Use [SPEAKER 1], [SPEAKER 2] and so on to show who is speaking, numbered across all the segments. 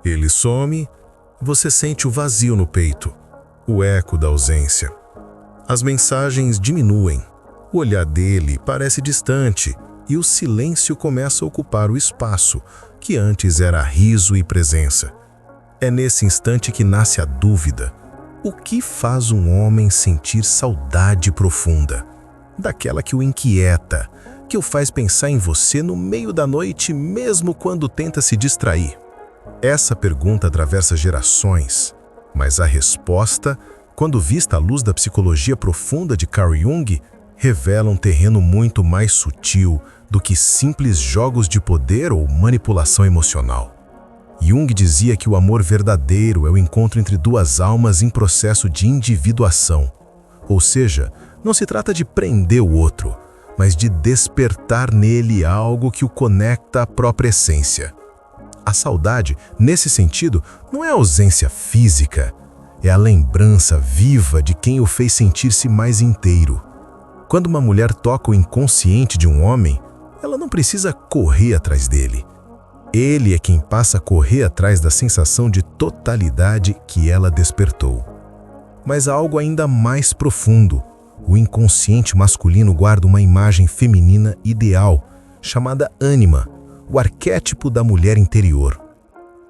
[SPEAKER 1] Ele some, você sente o vazio no peito, o eco da ausência. As mensagens diminuem, o olhar dele parece distante e o silêncio começa a ocupar o espaço que antes era riso e presença. É nesse instante que nasce a dúvida. O que faz um homem sentir saudade profunda? Daquela que o inquieta, que o faz pensar em você no meio da noite, mesmo quando tenta se distrair. Essa pergunta atravessa gerações, mas a resposta, quando vista à luz da psicologia profunda de Carl Jung, revela um terreno muito mais sutil do que simples jogos de poder ou manipulação emocional. Jung dizia que o amor verdadeiro é o encontro entre duas almas em processo de individuação. Ou seja, não se trata de prender o outro, mas de despertar nele algo que o conecta à própria essência. A saudade, nesse sentido, não é a ausência física, é a lembrança viva de quem o fez sentir-se mais inteiro. Quando uma mulher toca o inconsciente de um homem, ela não precisa correr atrás dele. Ele é quem passa a correr atrás da sensação de totalidade que ela despertou. Mas há algo ainda mais profundo. O inconsciente masculino guarda uma imagem feminina ideal, chamada ânima, o arquétipo da mulher interior.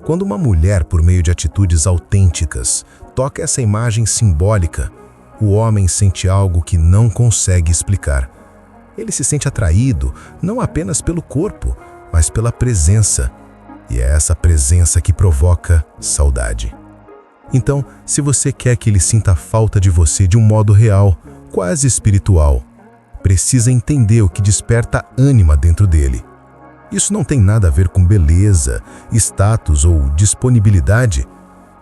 [SPEAKER 1] Quando uma mulher, por meio de atitudes autênticas, toca essa imagem simbólica, o homem sente algo que não consegue explicar. Ele se sente atraído, não apenas pelo corpo, mas pela presença. E é essa presença que provoca saudade. Então, se você quer que ele sinta falta de você de um modo real, quase espiritual, precisa entender o que desperta ânima dentro dele. Isso não tem nada a ver com beleza, status ou disponibilidade.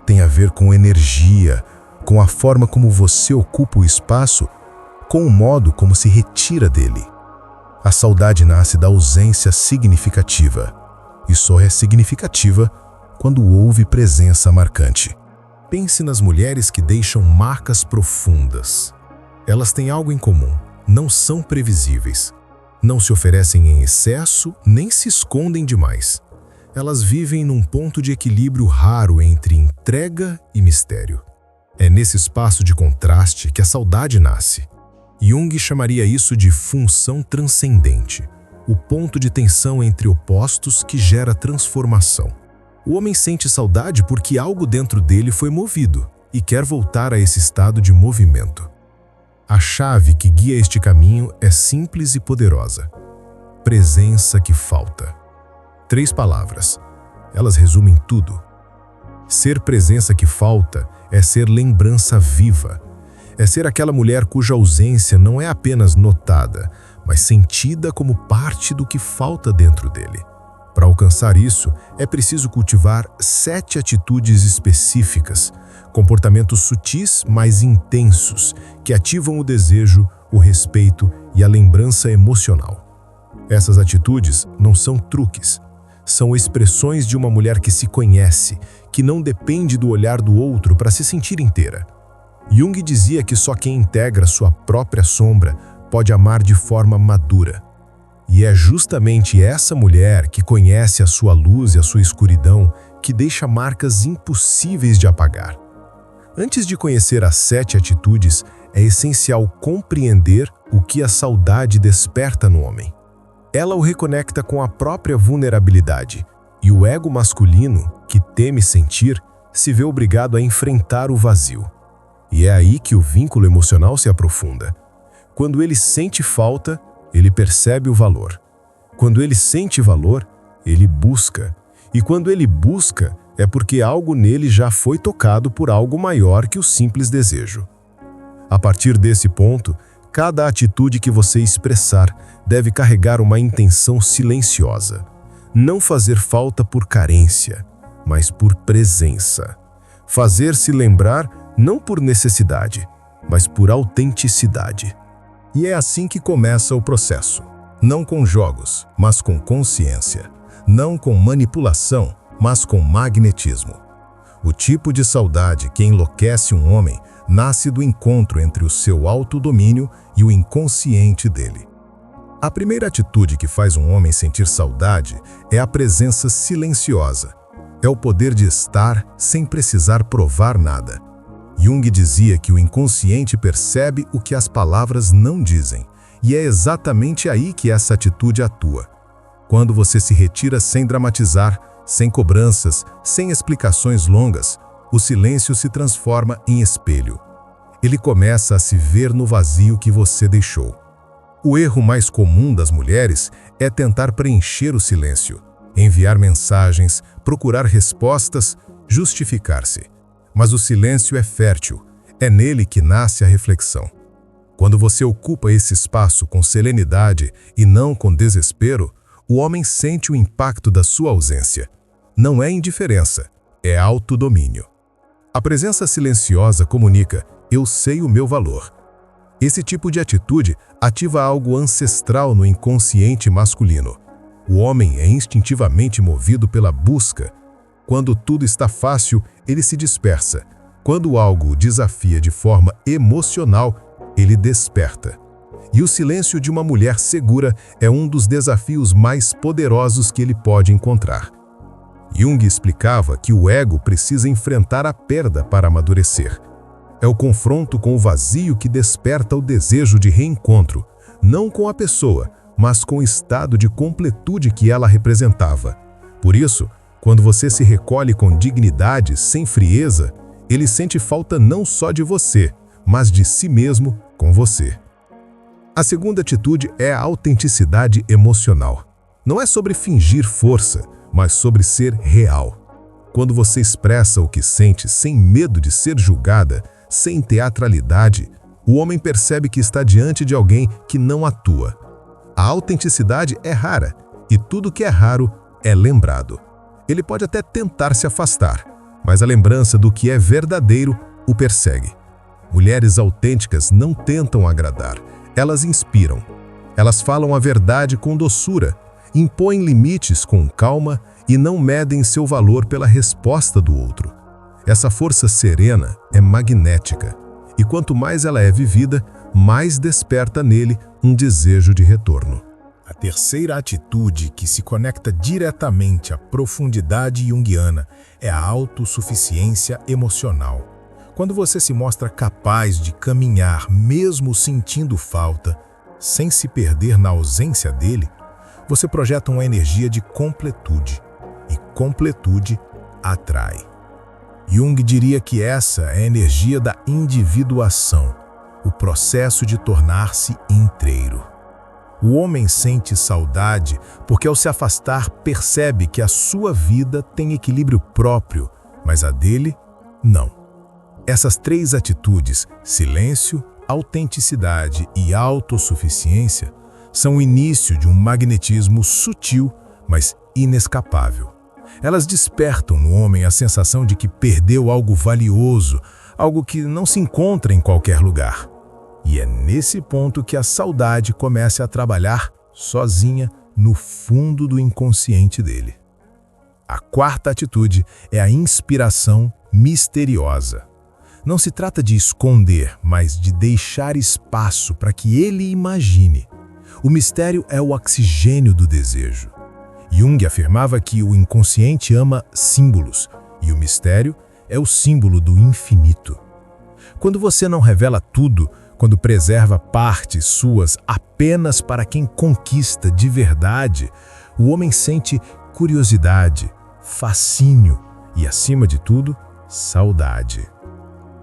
[SPEAKER 1] Tem a ver com energia, com a forma como você ocupa o espaço, com o modo como se retira dele. A saudade nasce da ausência significativa, e só é significativa quando houve presença marcante. Pense nas mulheres que deixam marcas profundas. Elas têm algo em comum, não são previsíveis. Não se oferecem em excesso, nem se escondem demais. Elas vivem num ponto de equilíbrio raro entre entrega e mistério. É nesse espaço de contraste que a saudade nasce. Jung chamaria isso de função transcendente, o ponto de tensão entre opostos que gera transformação. O homem sente saudade porque algo dentro dele foi movido e quer voltar a esse estado de movimento. A chave que guia este caminho é simples e poderosa. Presença que falta. 3 palavras. Elas resumem tudo. Ser presença que falta é ser lembrança viva. É ser aquela mulher cuja ausência não é apenas notada, mas sentida como parte do que falta dentro dele. Para alcançar isso, é preciso cultivar 7 atitudes específicas, comportamentos sutis, mas intensos, que ativam o desejo, o respeito e a lembrança emocional. Essas atitudes não são truques, são expressões de uma mulher que se conhece, que não depende do olhar do outro para se sentir inteira. Jung dizia que só quem integra sua própria sombra pode amar de forma madura. E é justamente essa mulher que conhece a sua luz e a sua escuridão que deixa marcas impossíveis de apagar. Antes de conhecer as 7 atitudes, é essencial compreender o que a saudade desperta no homem. Ela o reconecta com a própria vulnerabilidade, e o ego masculino, que teme sentir, se vê obrigado a enfrentar o vazio. E é aí que o vínculo emocional se aprofunda. Quando ele sente falta, ele percebe o valor. Quando ele sente valor, ele busca. E quando ele busca, é porque algo nele já foi tocado por algo maior que o simples desejo. A partir desse ponto, cada atitude que você expressar deve carregar uma intenção silenciosa. Não fazer falta por carência, mas por presença. Fazer-se lembrar não por necessidade, mas por autenticidade. E é assim que começa o processo. Não com jogos, mas com consciência. Não com manipulação, mas com magnetismo. O tipo de saudade que enlouquece um homem nasce do encontro entre o seu autodomínio e o inconsciente dele. A primeira atitude que faz um homem sentir saudade é a presença silenciosa. É o poder de estar sem precisar provar nada. Jung dizia que o inconsciente percebe o que as palavras não dizem, e é exatamente aí que essa atitude atua. Quando você se retira sem dramatizar, sem cobranças, sem explicações longas, o silêncio se transforma em espelho. Ele começa a se ver no vazio que você deixou. O erro mais comum das mulheres é tentar preencher o silêncio, enviar mensagens, procurar respostas, justificar-se. Mas o silêncio é fértil, é nele que nasce a reflexão. Quando você ocupa esse espaço com serenidade e não com desespero, o homem sente o impacto da sua ausência. Não é indiferença, é autodomínio. A presença silenciosa comunica: eu sei o meu valor. Esse tipo de atitude ativa algo ancestral no inconsciente masculino. O homem é instintivamente movido pela busca. Quando tudo está fácil, ele se dispersa. Quando algo o desafia de forma emocional, ele desperta. E o silêncio de uma mulher segura é um dos desafios mais poderosos que ele pode encontrar. Jung explicava que o ego precisa enfrentar a perda para amadurecer. É o confronto com o vazio que desperta o desejo de reencontro, não com a pessoa, mas com o estado de completude que ela representava. Por isso, quando você se recolhe com dignidade, sem frieza, ele sente falta não só de você, mas de si mesmo com você. A segunda atitude é a autenticidade emocional. Não é sobre fingir força, mas sobre ser real. Quando você expressa o que sente sem medo de ser julgada, sem teatralidade, o homem percebe que está diante de alguém que não atua. A autenticidade é rara, e tudo que é raro é lembrado. Ele pode até tentar se afastar, mas a lembrança do que é verdadeiro o persegue. Mulheres autênticas não tentam agradar, elas inspiram. Elas falam a verdade com doçura, impõem limites com calma e não medem seu valor pela resposta do outro. Essa força serena é magnética, e quanto mais ela é vivida, mais desperta nele um desejo de retorno.
[SPEAKER 2] A terceira atitude, que se conecta diretamente à profundidade junguiana, é a autossuficiência emocional. Quando você se mostra capaz de caminhar mesmo sentindo falta, sem se perder na ausência dele, você projeta uma energia de completude, e completude atrai. Jung diria que essa é a energia da individuação, o processo de tornar-se inteiro. O homem sente saudade porque, ao se afastar, percebe que a sua vida tem equilíbrio próprio, mas a dele, não. Essas três atitudes, silêncio, autenticidade e autossuficiência, são o início de um magnetismo sutil, mas inescapável. Elas despertam no homem a sensação de que perdeu algo valioso, algo que não se encontra em qualquer lugar. E é nesse ponto que a saudade começa a trabalhar sozinha no fundo do inconsciente dele. A quarta atitude é a inspiração misteriosa. Não se trata de esconder, mas de deixar espaço para que ele imagine. O mistério é o oxigênio do desejo. Jung afirmava que o inconsciente ama símbolos, e o mistério é o símbolo do infinito. Quando você não revela tudo, quando preserva partes suas apenas para quem conquista de verdade, o homem sente curiosidade, fascínio e, acima de tudo, saudade.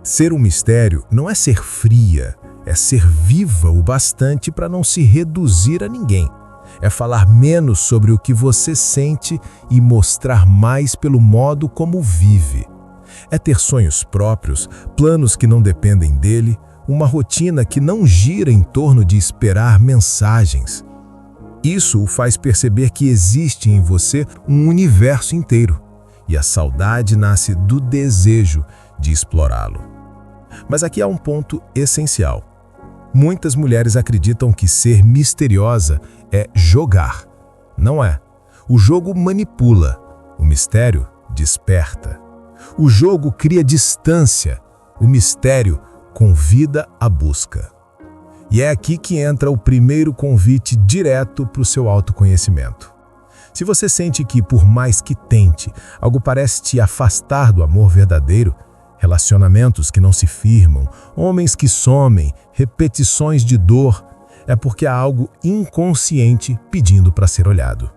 [SPEAKER 2] Ser um mistério não é ser fria, é ser viva o bastante para não se reduzir a ninguém. É falar menos sobre o que você sente e mostrar mais pelo modo como vive. É ter sonhos próprios, planos que não dependem dele, uma rotina que não gira em torno de esperar mensagens. Isso o faz perceber que existe em você um universo inteiro, e a saudade nasce do desejo de explorá-lo. Mas aqui há um ponto essencial. Muitas mulheres acreditam que ser misteriosa é jogar. Não é. O jogo manipula, o mistério desperta. O jogo cria distância, o mistério convida à busca. E é aqui que entra o primeiro convite direto para o seu autoconhecimento. Se você sente que, por mais que tente, algo parece te afastar do amor verdadeiro, relacionamentos que não se firmam, homens que somem, repetições de dor, é porque há algo inconsciente pedindo para ser olhado.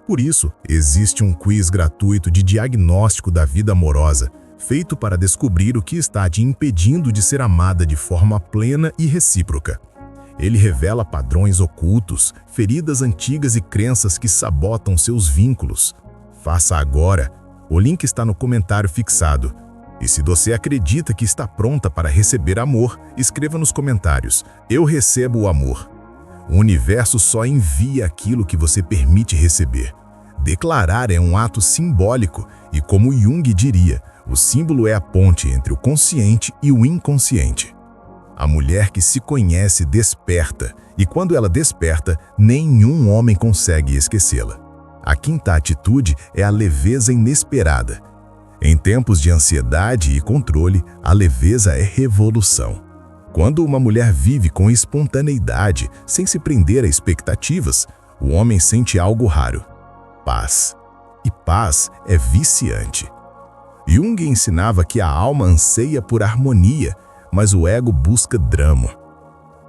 [SPEAKER 1] Por isso, existe um quiz gratuito de diagnóstico da vida amorosa, feito para descobrir o que está te impedindo de ser amada de forma plena e recíproca. Ele revela padrões ocultos, feridas antigas e crenças que sabotam seus vínculos. Faça agora. O link está no comentário fixado. E se você acredita que está pronta para receber amor, escreva nos comentários: eu recebo o amor. O universo só envia aquilo que você permite receber. Declarar é um ato simbólico e, como Jung diria, o símbolo é a ponte entre o consciente e o inconsciente. A mulher que se conhece desperta, e quando ela desperta, nenhum homem consegue esquecê-la. A quinta atitude é a leveza inesperada. Em tempos de ansiedade e controle, a leveza é revolução. Quando uma mulher vive com espontaneidade, sem se prender a expectativas, o homem sente algo raro: paz. E paz é viciante. Jung ensinava que a alma anseia por harmonia, mas o ego busca drama.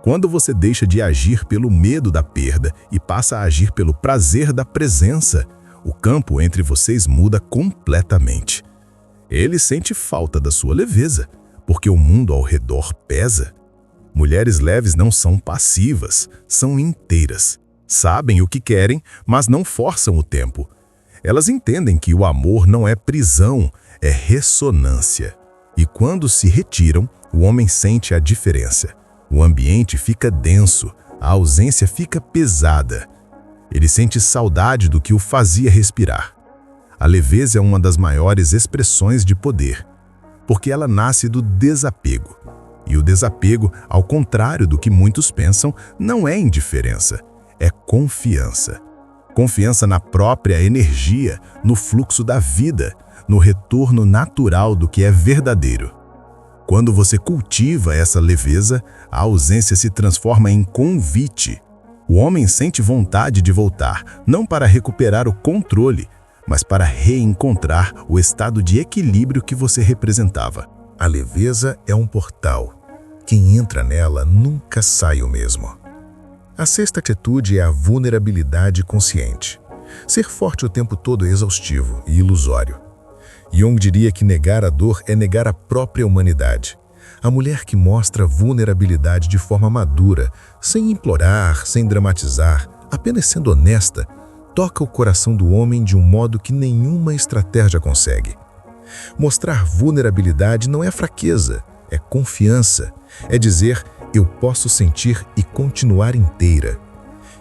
[SPEAKER 1] Quando você deixa de agir pelo medo da perda e passa a agir pelo prazer da presença, o campo entre vocês muda completamente. Ele sente falta da sua leveza, porque o mundo ao redor pesa. Mulheres leves não são passivas, são inteiras. Sabem o que querem, mas não forçam o tempo. Elas entendem que o amor não é prisão, é ressonância. E quando se retiram, o homem sente a diferença. O ambiente fica denso, a ausência fica pesada. Ele sente saudade do que o fazia respirar. A leveza é uma das maiores expressões de poder, porque ela nasce do desapego. E o desapego, ao contrário do que muitos pensam, não é indiferença, é confiança. Confiança na própria energia, no fluxo da vida, no retorno natural do que é verdadeiro. Quando você cultiva essa leveza, a ausência se transforma em convite. O homem sente vontade de voltar, não para recuperar o controle, mas para reencontrar o estado de equilíbrio que você representava. A leveza é um portal. Quem entra nela nunca sai o mesmo. A sexta atitude é a vulnerabilidade consciente. Ser forte o tempo todo é exaustivo e ilusório. Jung diria que negar a dor é negar a própria humanidade. A mulher que mostra vulnerabilidade de forma madura, sem implorar, sem dramatizar, apenas sendo honesta, toca o coração do homem de um modo que nenhuma estratégia consegue. Mostrar vulnerabilidade não é fraqueza, é confiança. É dizer: eu posso sentir e continuar inteira.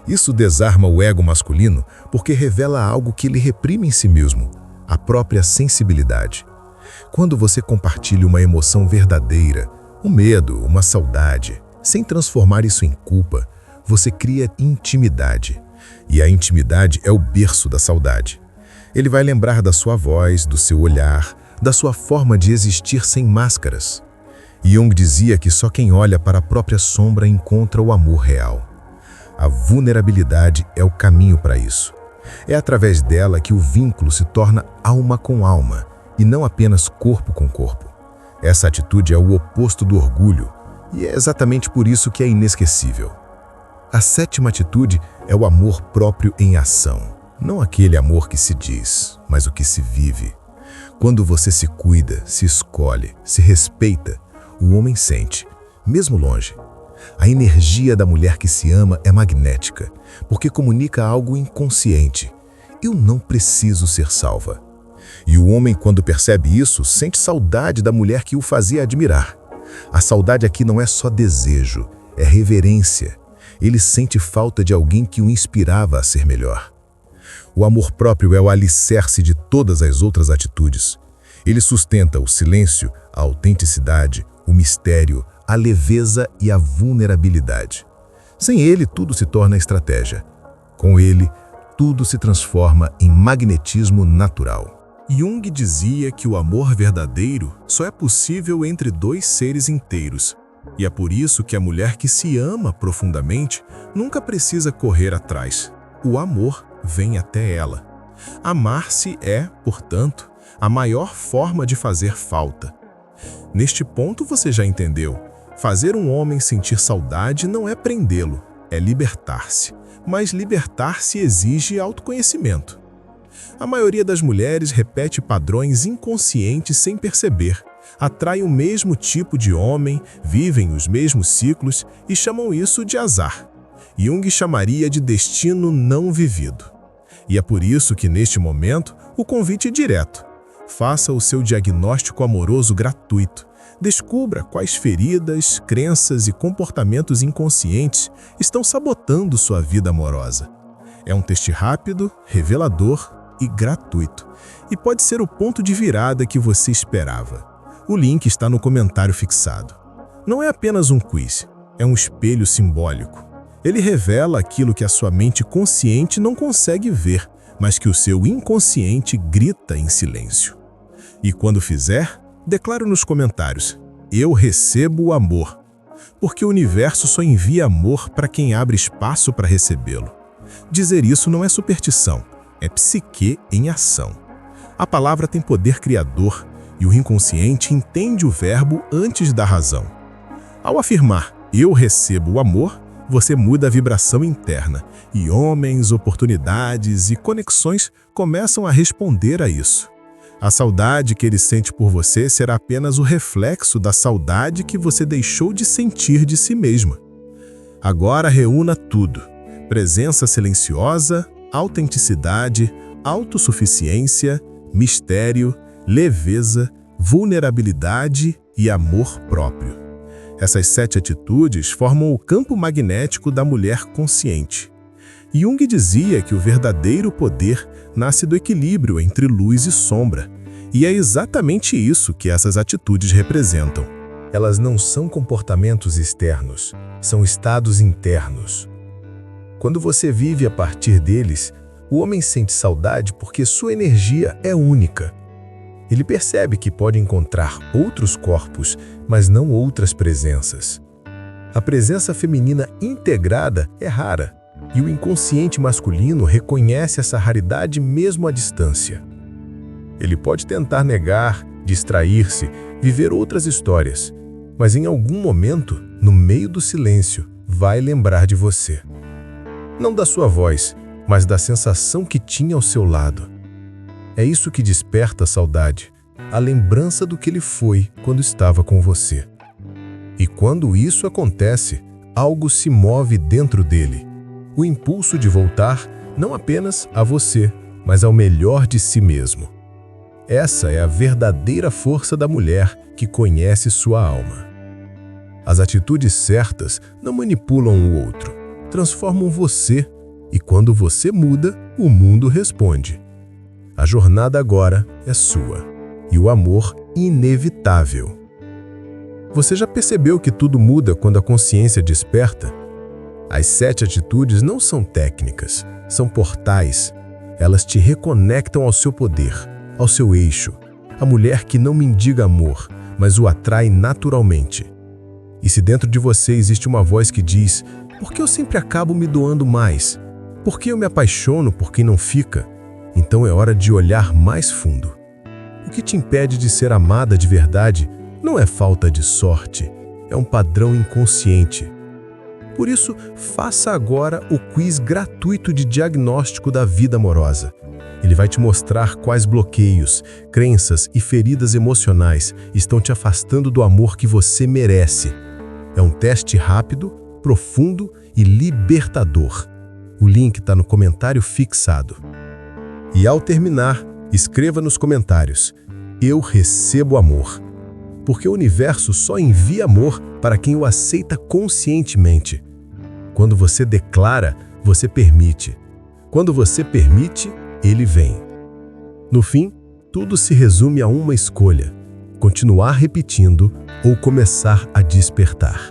[SPEAKER 1] Isso desarma o ego masculino porque revela algo que ele reprime em si mesmo, a própria sensibilidade. Quando você compartilha uma emoção verdadeira, um medo, uma saudade, sem transformar isso em culpa, você cria intimidade. E a intimidade é o berço da saudade. Ele vai lembrar da sua voz, do seu olhar, da sua forma de existir sem máscaras. Jung dizia que só quem olha para a própria sombra encontra o amor real. A vulnerabilidade é o caminho para isso. É através dela que o vínculo se torna alma com alma, e não apenas corpo com corpo. Essa atitude é o oposto do orgulho, e é exatamente por isso que é inesquecível. A sétima atitude é o amor próprio em ação. Não aquele amor que se diz, mas o que se vive. Quando você se cuida, se escolhe, se respeita, o homem sente, mesmo longe. A energia da mulher que se ama é magnética, porque comunica algo inconsciente. Eu não preciso ser salva. E o homem, quando percebe isso, sente saudade da mulher que o fazia admirar. A saudade aqui não é só desejo, é reverência. Ele sente falta de alguém que o inspirava a ser melhor. O amor próprio é o alicerce de todas as outras atitudes. Ele sustenta o silêncio, a autenticidade, o mistério, a leveza e a vulnerabilidade. Sem ele, tudo se torna estratégia. Com ele, tudo se transforma em magnetismo natural. Jung dizia que o amor verdadeiro só é possível entre dois seres inteiros. E é por isso que a mulher que se ama profundamente nunca precisa correr atrás. O amor vem até ela. Amar-se é, portanto, a maior forma de fazer falta. Neste ponto você já entendeu. Fazer um homem sentir saudade não é prendê-lo, é libertar-se. Mas libertar-se exige autoconhecimento. A maioria das mulheres repete padrões inconscientes sem perceber. Atraem o mesmo tipo de homem, vivem os mesmos ciclos e chamam isso de azar. Jung chamaria de destino não vivido. E é por isso que, neste momento, o convite é direto. Faça o seu diagnóstico amoroso gratuito. Descubra quais feridas, crenças e comportamentos inconscientes estão sabotando sua vida amorosa. É um teste rápido, revelador e gratuito. E pode ser o ponto de virada que você esperava. O link está no comentário fixado. Não é apenas um quiz, é um espelho simbólico. Ele revela aquilo que a sua mente consciente não consegue ver, mas que o seu inconsciente grita em silêncio. E quando fizer, declare nos comentários: eu recebo o amor, porque o universo só envia amor para quem abre espaço para recebê-lo. Dizer isso não é superstição, é psique em ação. A palavra tem poder criador e o inconsciente entende o verbo antes da razão. Ao afirmar eu recebo o amor, você muda a vibração interna e homens, oportunidades e conexões começam a responder a isso. A saudade que ele sente por você será apenas o reflexo da saudade que você deixou de sentir de si mesma. Agora reúna tudo: presença silenciosa, autenticidade, autossuficiência, mistério, leveza, vulnerabilidade e amor próprio. Essas 7 atitudes formam o campo magnético da mulher consciente. Jung dizia que o verdadeiro poder nasce do equilíbrio entre luz e sombra. E é exatamente isso que essas atitudes representam. Elas não são comportamentos externos, são estados internos. Quando você vive a partir deles, o homem sente saudade porque sua energia é única. Ele percebe que pode encontrar outros corpos, mas não outras presenças. A presença feminina integrada é rara, e o inconsciente masculino reconhece essa raridade mesmo à distância. Ele pode tentar negar, distrair-se, viver outras histórias, mas em algum momento, no meio do silêncio, vai lembrar de você. Não da sua voz, mas da sensação que tinha ao seu lado. É isso que desperta a saudade, a lembrança do que ele foi quando estava com você. E quando isso acontece, algo se move dentro dele. O impulso de voltar não apenas a você, mas ao melhor de si mesmo. Essa é a verdadeira força da mulher que conhece sua alma. As atitudes certas não manipulam o outro, transformam você, e quando você muda, o mundo responde. A jornada agora é sua, e o amor inevitável. Você já percebeu que tudo muda quando a consciência desperta? As 7 atitudes não são técnicas, são portais. Elas te reconectam ao seu poder, ao seu eixo. A mulher que não mendiga amor, mas o atrai naturalmente. E se dentro de você existe uma voz que diz: por que eu sempre acabo me doando mais? Por que eu me apaixono por quem não fica? Então é hora de olhar mais fundo. O que te impede de ser amada de verdade não é falta de sorte, é um padrão inconsciente. Por isso, faça agora o quiz gratuito de diagnóstico da vida amorosa. Ele vai te mostrar quais bloqueios, crenças e feridas emocionais estão te afastando do amor que você merece. É um teste rápido, profundo e libertador. O link está no comentário fixado. E ao terminar, escreva nos comentários: eu recebo amor. Porque o universo só envia amor para quem o aceita conscientemente. Quando você declara, você permite. Quando você permite, ele vem. No fim, tudo se resume a uma escolha: continuar repetindo ou começar a despertar.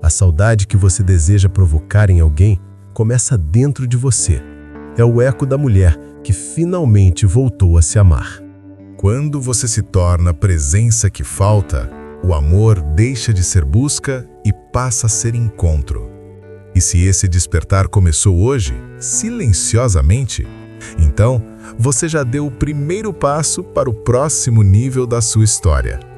[SPEAKER 1] A saudade que você deseja provocar em alguém começa dentro de você. É o eco da mulher que finalmente voltou a se amar. Quando você se torna a presença que falta, o amor deixa de ser busca e passa a ser encontro. E se esse despertar começou hoje, silenciosamente,
[SPEAKER 2] Então, você já deu o primeiro passo para o próximo nível da sua história.